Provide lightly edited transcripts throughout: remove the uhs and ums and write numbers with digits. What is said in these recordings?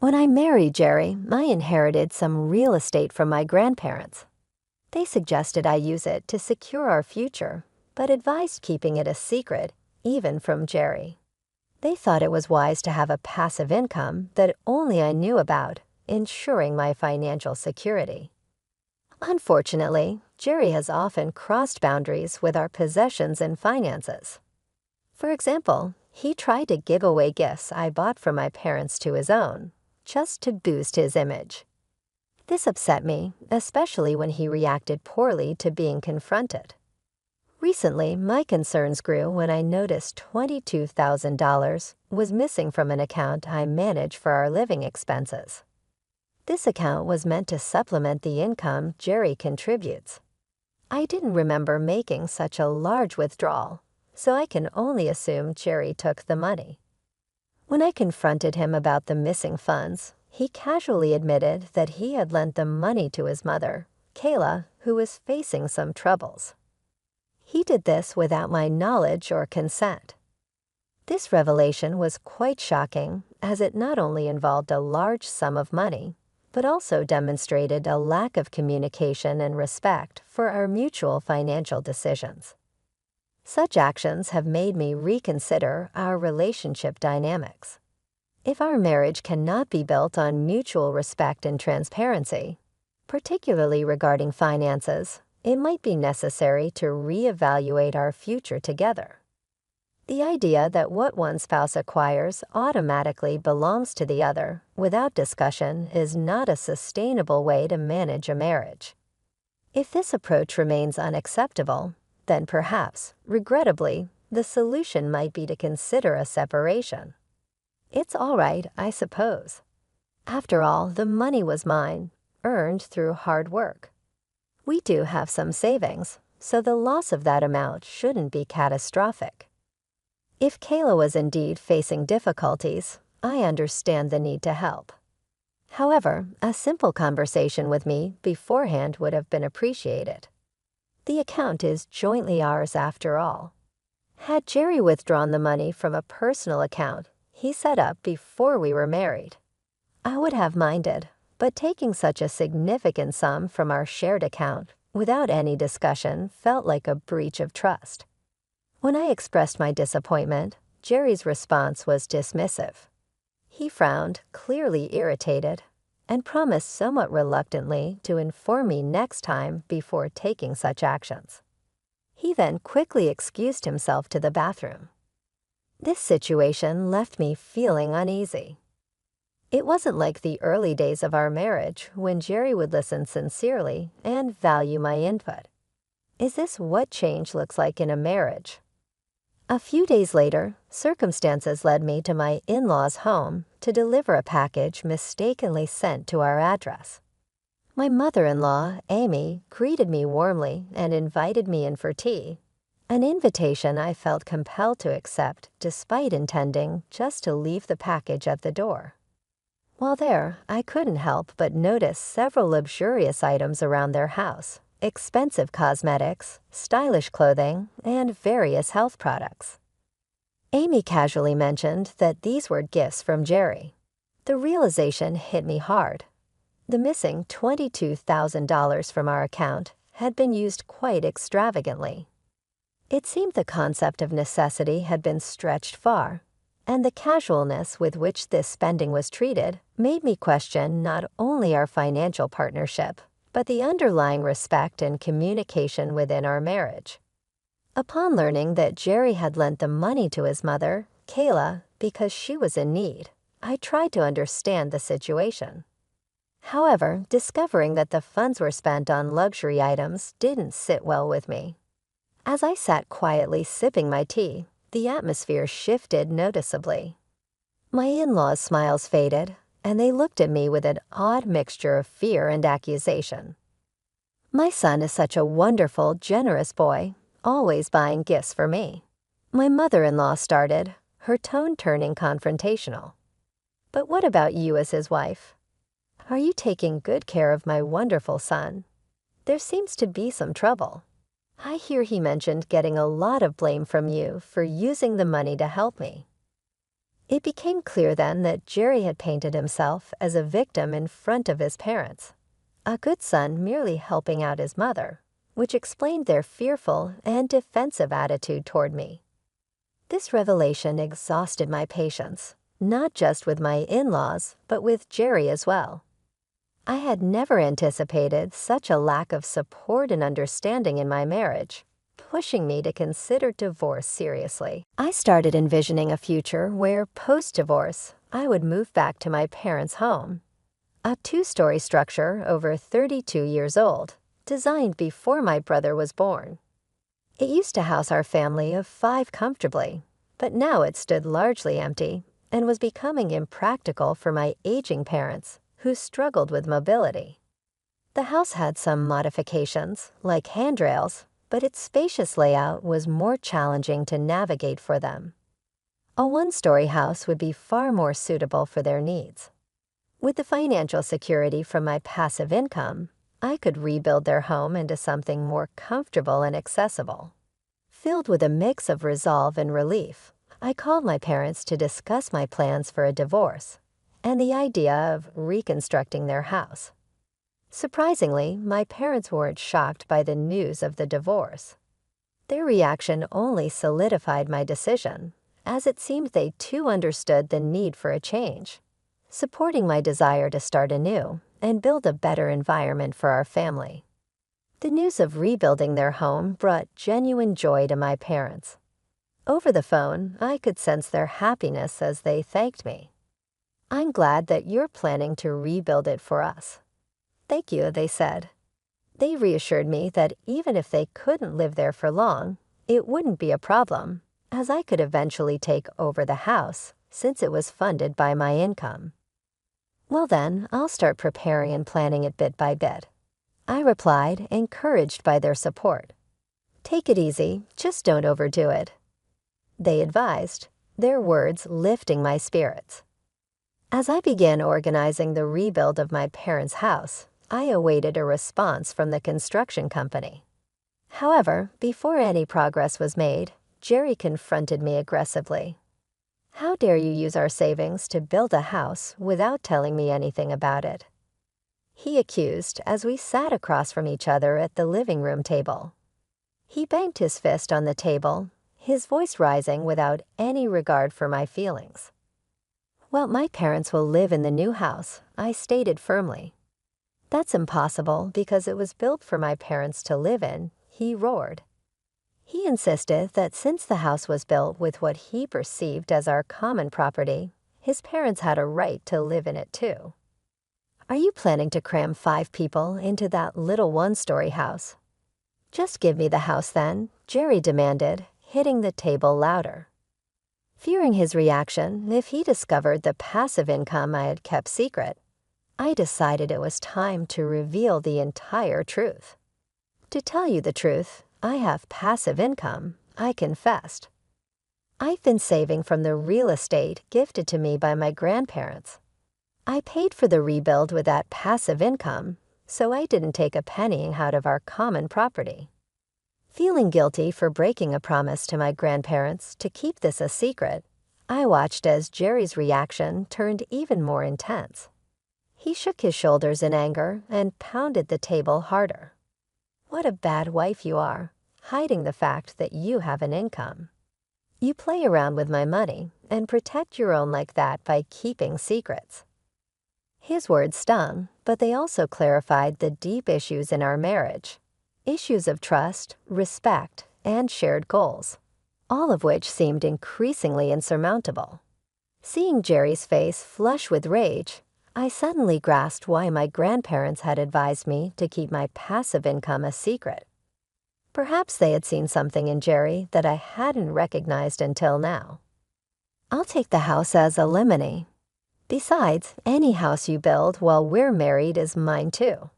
When I married Jerry, I inherited some real estate from my grandparents. They suggested I use it to secure our future, but advised keeping it a secret, even from Jerry. They thought it was wise to have a passive income that only I knew about, ensuring my financial security. Unfortunately, Jerry has often crossed boundaries with our possessions and finances. For example, he tried to give away gifts I bought for my parents to his own, just to boost his image. This upset me, especially when he reacted poorly to being confronted. Recently, my concerns grew when I noticed $22,000 was missing from an account I manage for our living expenses. This account was meant to supplement the income Jerry contributes. I didn't remember making such a large withdrawal, so I can only assume Jerry took the money. When I confronted him about the missing funds, he casually admitted that he had lent the money to his mother, Kayla, who was facing some troubles. He did this without my knowledge or consent. This revelation was quite shocking, as it not only involved a large sum of money, but also demonstrated a lack of communication and respect for our mutual financial decisions. Such actions have made me reconsider our relationship dynamics. If our marriage cannot be built on mutual respect and transparency, particularly regarding finances, it might be necessary to reevaluate our future together. The idea that what one spouse acquires automatically belongs to the other without discussion is not a sustainable way to manage a marriage. If this approach remains unacceptable, then perhaps, regrettably, the solution might be to consider a separation. It's all right, I suppose. After all, the money was mine, earned through hard work. We do have some savings, so the loss of that amount shouldn't be catastrophic. If Kayla was indeed facing difficulties, I understand the need to help. However, a simple conversation with me beforehand would have been appreciated. The account is jointly ours after all. Had Jerry withdrawn the money from a personal account he set up before we were married, I would have minded, but taking such a significant sum from our shared account without any discussion felt like a breach of trust. When I expressed my disappointment, Jerry's response was dismissive. He frowned, clearly irritated, and promised somewhat reluctantly to inform me next time before taking such actions. He then quickly excused himself to the bathroom. This situation left me feeling uneasy. It wasn't like the early days of our marriage when Jerry would listen sincerely and value my input. Is this what change looks like in a marriage? A few days later, circumstances led me to my in-laws' home to deliver a package mistakenly sent to our address. My mother-in-law, Amy, greeted me warmly and invited me in for tea, an invitation I felt compelled to accept despite intending just to leave the package at the door. While there, I couldn't help but notice several luxurious items around their house. Expensive cosmetics, stylish clothing, and various health products. Amy casually mentioned that these were gifts from Jerry. The realization hit me hard. The missing $22,000 from our account had been used quite extravagantly. It seemed the concept of necessity had been stretched far, and the casualness with which this spending was treated made me question not only our financial partnership, but the underlying respect and communication within our marriage. Upon learning that Jerry had lent the money to his mother, Kayla, because she was in need, I tried to understand the situation. However, discovering that the funds were spent on luxury items didn't sit well with me. As I sat quietly sipping my tea, the atmosphere shifted noticeably. My in-laws' smiles faded, and they looked at me with an odd mixture of fear and accusation. My son is such a wonderful, generous boy, always buying gifts for me. My mother-in-law started, her tone turning confrontational. But what about you as his wife? Are you taking good care of my wonderful son? There seems to be some trouble. I hear he mentioned getting a lot of blame from you for using the money to help me. It became clear then that Jerry had painted himself as a victim in front of his parents, a good son merely helping out his mother, which explained their fearful and defensive attitude toward me. This revelation exhausted my patience, not just with my in-laws, but with Jerry as well. I had never anticipated such a lack of support and understanding in my marriage, pushing me to consider divorce seriously. I started envisioning a future where, post-divorce, I would move back to my parents' home, a two-story structure over 32 years old, designed before my brother was born. It used to house our family of 5 comfortably, but now it stood largely empty and was becoming impractical for my aging parents who struggled with mobility. The house had some modifications, like handrails, but its spacious layout was more challenging to navigate for them. A one-story house would be far more suitable for their needs. With the financial security from my passive income, I could rebuild their home into something more comfortable and accessible. Filled with a mix of resolve and relief, I called my parents to discuss my plans for a divorce and the idea of reconstructing their house. Surprisingly, my parents weren't shocked by the news of the divorce. Their reaction only solidified my decision, as it seemed they too understood the need for a change, supporting my desire to start anew and build a better environment for our family. The news of rebuilding their home brought genuine joy to my parents. Over the phone, I could sense their happiness as they thanked me. "I'm glad that you're planning to rebuild it for us." "Thank you," they said. They reassured me that even if they couldn't live there for long, it wouldn't be a problem, as I could eventually take over the house since it was funded by my income. "Well then, I'll start preparing and planning it bit by bit," I replied, encouraged by their support. "Take it easy, just don't overdo it," they advised, their words lifting my spirits. As I began organizing the rebuild of my parents' house, I awaited a response from the construction company. However, before any progress was made, Jerry confronted me aggressively. "How dare you use our savings to build a house without telling me anything about it?" he accused as we sat across from each other at the living room table. He banged his fist on the table, his voice rising without any regard for my feelings. "Well, my parents will live in the new house," I stated firmly. "That's impossible because it was built for my parents to live in," he roared. He insisted that since the house was built with what he perceived as our common property, his parents had a right to live in it too. "Are you planning to cram 5 people into that little one-story house?" "Just give me the house then," Jerry demanded, hitting the table louder. Fearing his reaction if he discovered the passive income I had kept secret, I decided it was time to reveal the entire truth. "To tell you the truth, I have passive income," I confessed. "I've been saving from the real estate gifted to me by my grandparents. I paid for the rebuild with that passive income, so I didn't take a penny out of our common property." Feeling guilty for breaking a promise to my grandparents to keep this a secret, I watched as Jerry's reaction turned even more intense. He shook his shoulders in anger and pounded the table harder. "What a bad wife you are, hiding the fact that you have an income. You play around with my money and protect your own like that by keeping secrets." His words stung, but they also clarified the deep issues in our marriage. Issues of trust, respect, and shared goals, all of which seemed increasingly insurmountable. Seeing Jerry's face flush with rage, I suddenly grasped why my grandparents had advised me to keep my passive income a secret. Perhaps they had seen something in Jerry that I hadn't recognized until now. "I'll take the house as a limine. Besides, any house you build while we're married is mine too.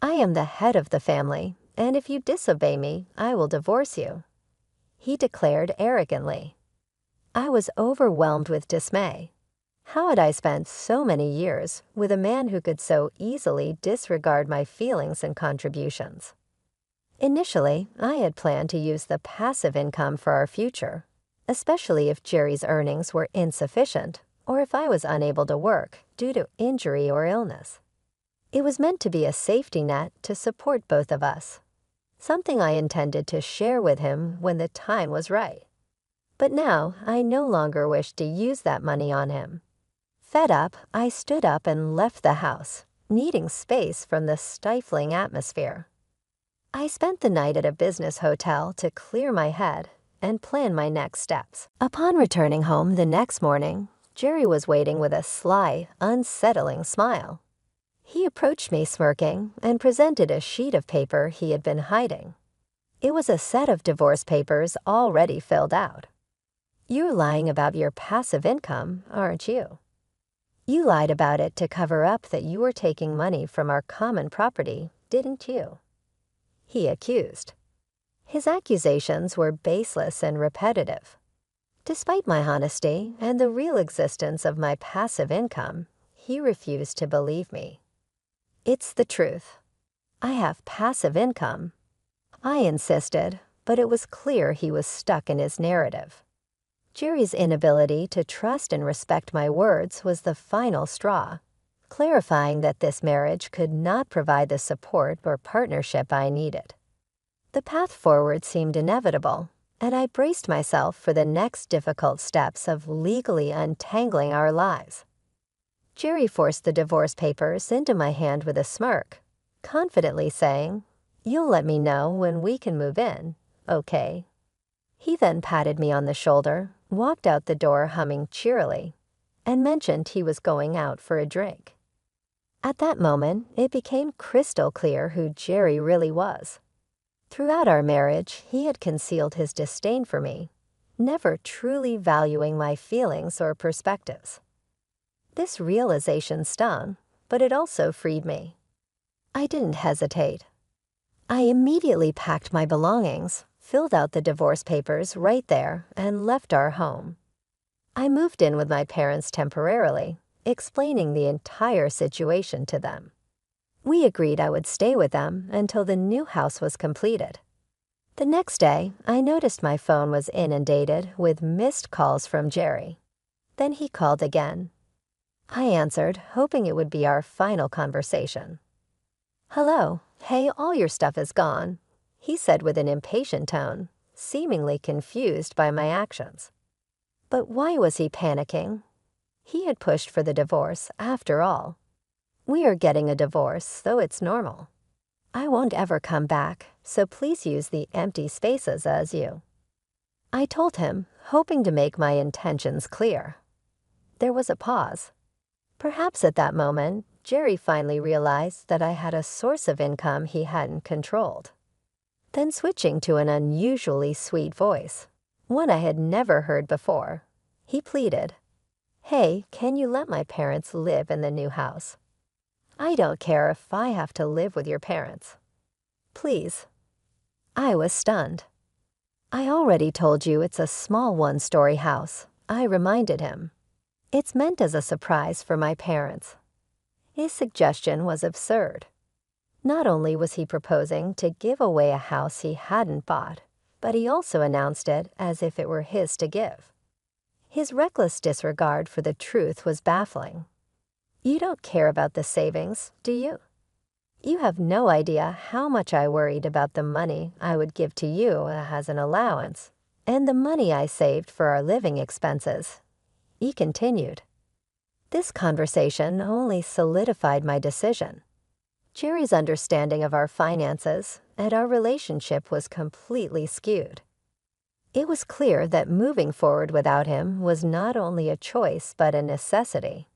I am the head of the family, and if you disobey me, I will divorce you," he declared arrogantly. I was overwhelmed with dismay. How had I spent so many years with a man who could so easily disregard my feelings and contributions? Initially, I had planned to use the passive income for our future, especially if Jerry's earnings were insufficient or if I was unable to work due to injury or illness. It was meant to be a safety net to support both of us, something I intended to share with him when the time was right. But now I no longer wished to use that money on him. Fed up, I stood up and left the house, needing space from the stifling atmosphere. I spent the night at a business hotel to clear my head and plan my next steps. Upon returning home the next morning, Jerry was waiting with a sly, unsettling smile. He approached me smirking and presented a sheet of paper he had been hiding. It was a set of divorce papers already filled out. "You're lying about your passive income, aren't you? You lied about it to cover up that you were taking money from our common property, didn't you?" he accused. His accusations were baseless and repetitive. Despite my honesty and the real existence of my passive income, he refused to believe me. "It's the truth. I have passive income." I insisted, but it was clear he was stuck in his narrative. Jerry's inability to trust and respect my words was the final straw, clarifying that this marriage could not provide the support or partnership I needed. The path forward seemed inevitable, and I braced myself for the next difficult steps of legally untangling our lives. Jerry forced the divorce papers into my hand with a smirk, confidently saying, "You'll let me know when we can move in, okay?" He then patted me on the shoulder, walked out the door humming cheerily, and mentioned he was going out for a drink. At that moment, it became crystal clear who Jerry really was. Throughout our marriage, he had concealed his disdain for me, never truly valuing my feelings or perspectives. This realization stung, but it also freed me. I didn't hesitate. I immediately packed my belongings, filled out the divorce papers right there, and left our home. I moved in with my parents temporarily, explaining the entire situation to them. We agreed I would stay with them until the new house was completed. The next day, I noticed my phone was inundated with missed calls from Jerry. Then he called again. I answered, hoping it would be our final conversation. "Hello, hey, all your stuff is gone," he said with an impatient tone, seemingly confused by my actions. But why was he panicking? He had pushed for the divorce, after all. We are getting a divorce, so it's normal. I won't ever come back, so please use the empty spaces as you. I told him, hoping to make my intentions clear. There was a pause. Perhaps at that moment, Jerry finally realized that I had a source of income he hadn't controlled. Then switching to an unusually sweet voice, one I had never heard before, he pleaded, "Hey, can you let my parents live in the new house? I don't care if I have to live with your parents. Please." I was stunned. "I already told you it's a small one-story house," I reminded him. "It's meant as a surprise for my parents." His suggestion was absurd. Not only was he proposing to give away a house he hadn't bought, but he also announced it as if it were his to give. His reckless disregard for the truth was baffling. You don't care about the savings, do you? You have no idea how much I worried about the money I would give to you as an allowance, and the money I saved for our living expenses. He continued. This conversation only solidified my decision. Jerry's understanding of our finances and our relationship was completely skewed. It was clear that moving forward without him was not only a choice but a necessity.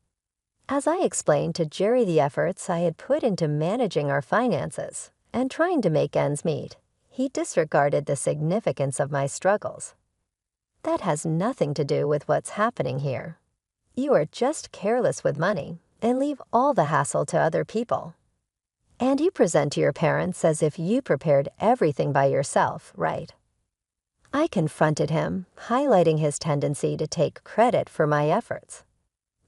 As I explained to Jerry the efforts I had put into managing our finances and trying to make ends meet, he disregarded the significance of my struggles. "That has nothing to do with what's happening here. You are just careless with money and leave all the hassle to other people. And you present to your parents as if you prepared everything by yourself, right?" I confronted him, highlighting his tendency to take credit for my efforts.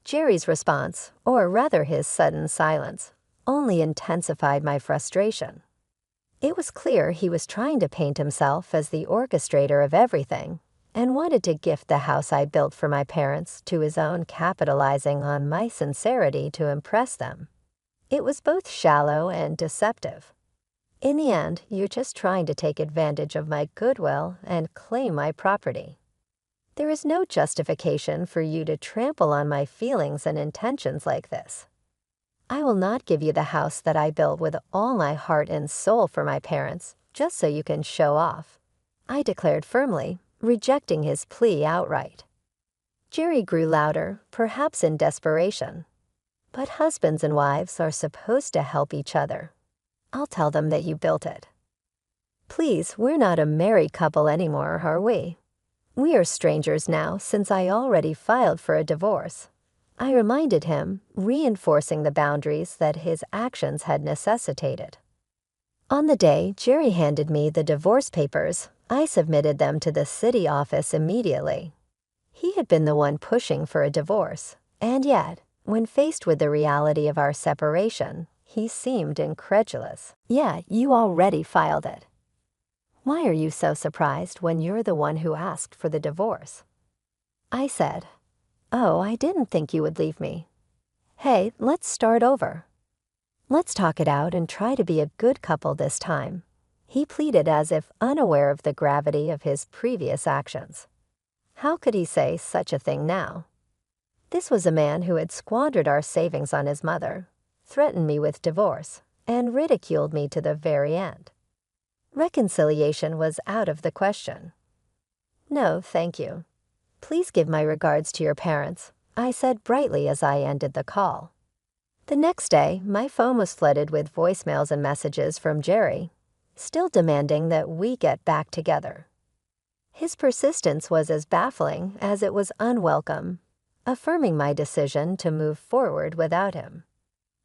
Jerry's response, or rather his sudden silence, only intensified my frustration. It was clear he was trying to paint himself as the orchestrator of everything, and wanted to gift the house I built for my parents to his own, capitalizing on my sincerity to impress them. It was both shallow and deceptive. In the end, you're just trying to take advantage of my goodwill and claim my property. There is no justification for you to trample on my feelings and intentions like this. I will not give you the house that I built with all my heart and soul for my parents, just so you can show off, I declared firmly, rejecting his plea outright. Jerry grew louder, perhaps in desperation. But husbands and wives are supposed to help each other. I'll tell them that you built it. Please, we're not a married couple anymore, are we? We are strangers now since I already filed for a divorce. I reminded him, reinforcing the boundaries that his actions had necessitated. On the day Jerry handed me the divorce papers, I submitted them to the city office immediately. He had been the one pushing for a divorce, and yet, when faced with the reality of our separation, he seemed incredulous. Yeah, you already filed it. Why are you so surprised when you're the one who asked for the divorce? I said, "Oh, I didn't think you would leave me. Hey, let's start over. Let's talk it out and try to be a good couple this time," he pleaded as if unaware of the gravity of his previous actions. How could he say such a thing now? This was a man who had squandered our savings on his mother, threatened me with divorce, and ridiculed me to the very end. Reconciliation was out of the question. "No, thank you. Please give my regards to your parents," I said brightly as I ended the call. The next day, my phone was flooded with voicemails and messages from Jerry, still demanding that we get back together. His persistence was as baffling as it was unwelcome, affirming my decision to move forward without him.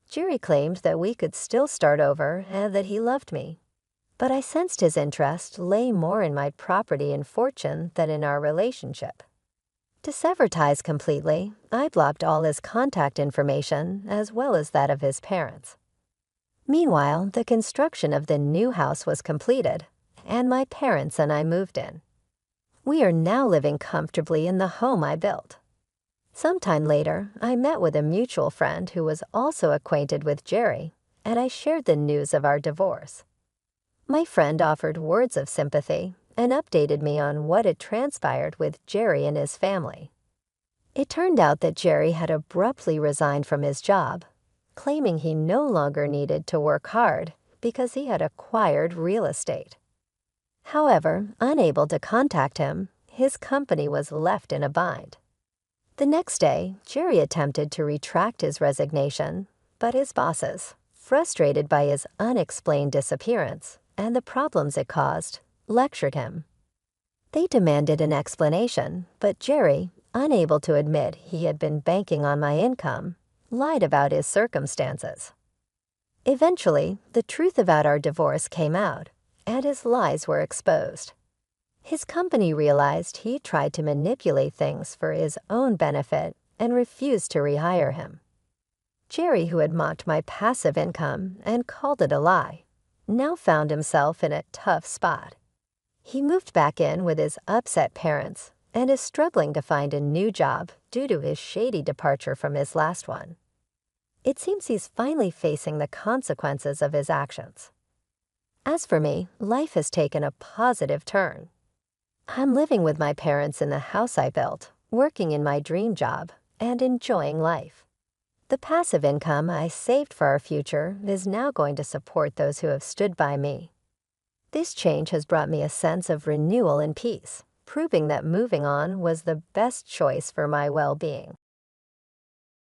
Jerry claimed that we could still start over and that he loved me, but I sensed his interest lay more in my property and fortune than in our relationship. To sever ties completely, I blocked all his contact information as well as that of his parents. Meanwhile, the construction of the new house was completed, and my parents and I moved in. We are now living comfortably in the home I built. Sometime later, I met with a mutual friend who was also acquainted with Jerry, and I shared the news of our divorce. My friend offered words of sympathy and updated me on what had transpired with Jerry and his family. It turned out that Jerry had abruptly resigned from his job, claiming he no longer needed to work hard because he had acquired real estate. However, unable to contact him, his company was left in a bind. The next day, Jerry attempted to retract his resignation, but his bosses, frustrated by his unexplained disappearance and the problems it caused, lectured him. They demanded an explanation, but Jerry, unable to admit he had been banking on my income, lied about his circumstances. Eventually, the truth about our divorce came out, and his lies were exposed. His company realized he tried to manipulate things for his own benefit and refused to rehire him. Jerry, who had mocked my passive income and called it a lie, now found himself in a tough spot. He moved back in with his upset parents and is struggling to find a new job due to his shady departure from his last one. It seems he's finally facing the consequences of his actions. As for me, life has taken a positive turn. I'm living with my parents in the house I built, working in my dream job, and enjoying life. The passive income I saved for our future is now going to support those who have stood by me. This change has brought me a sense of renewal and peace, proving that moving on was the best choice for my well-being.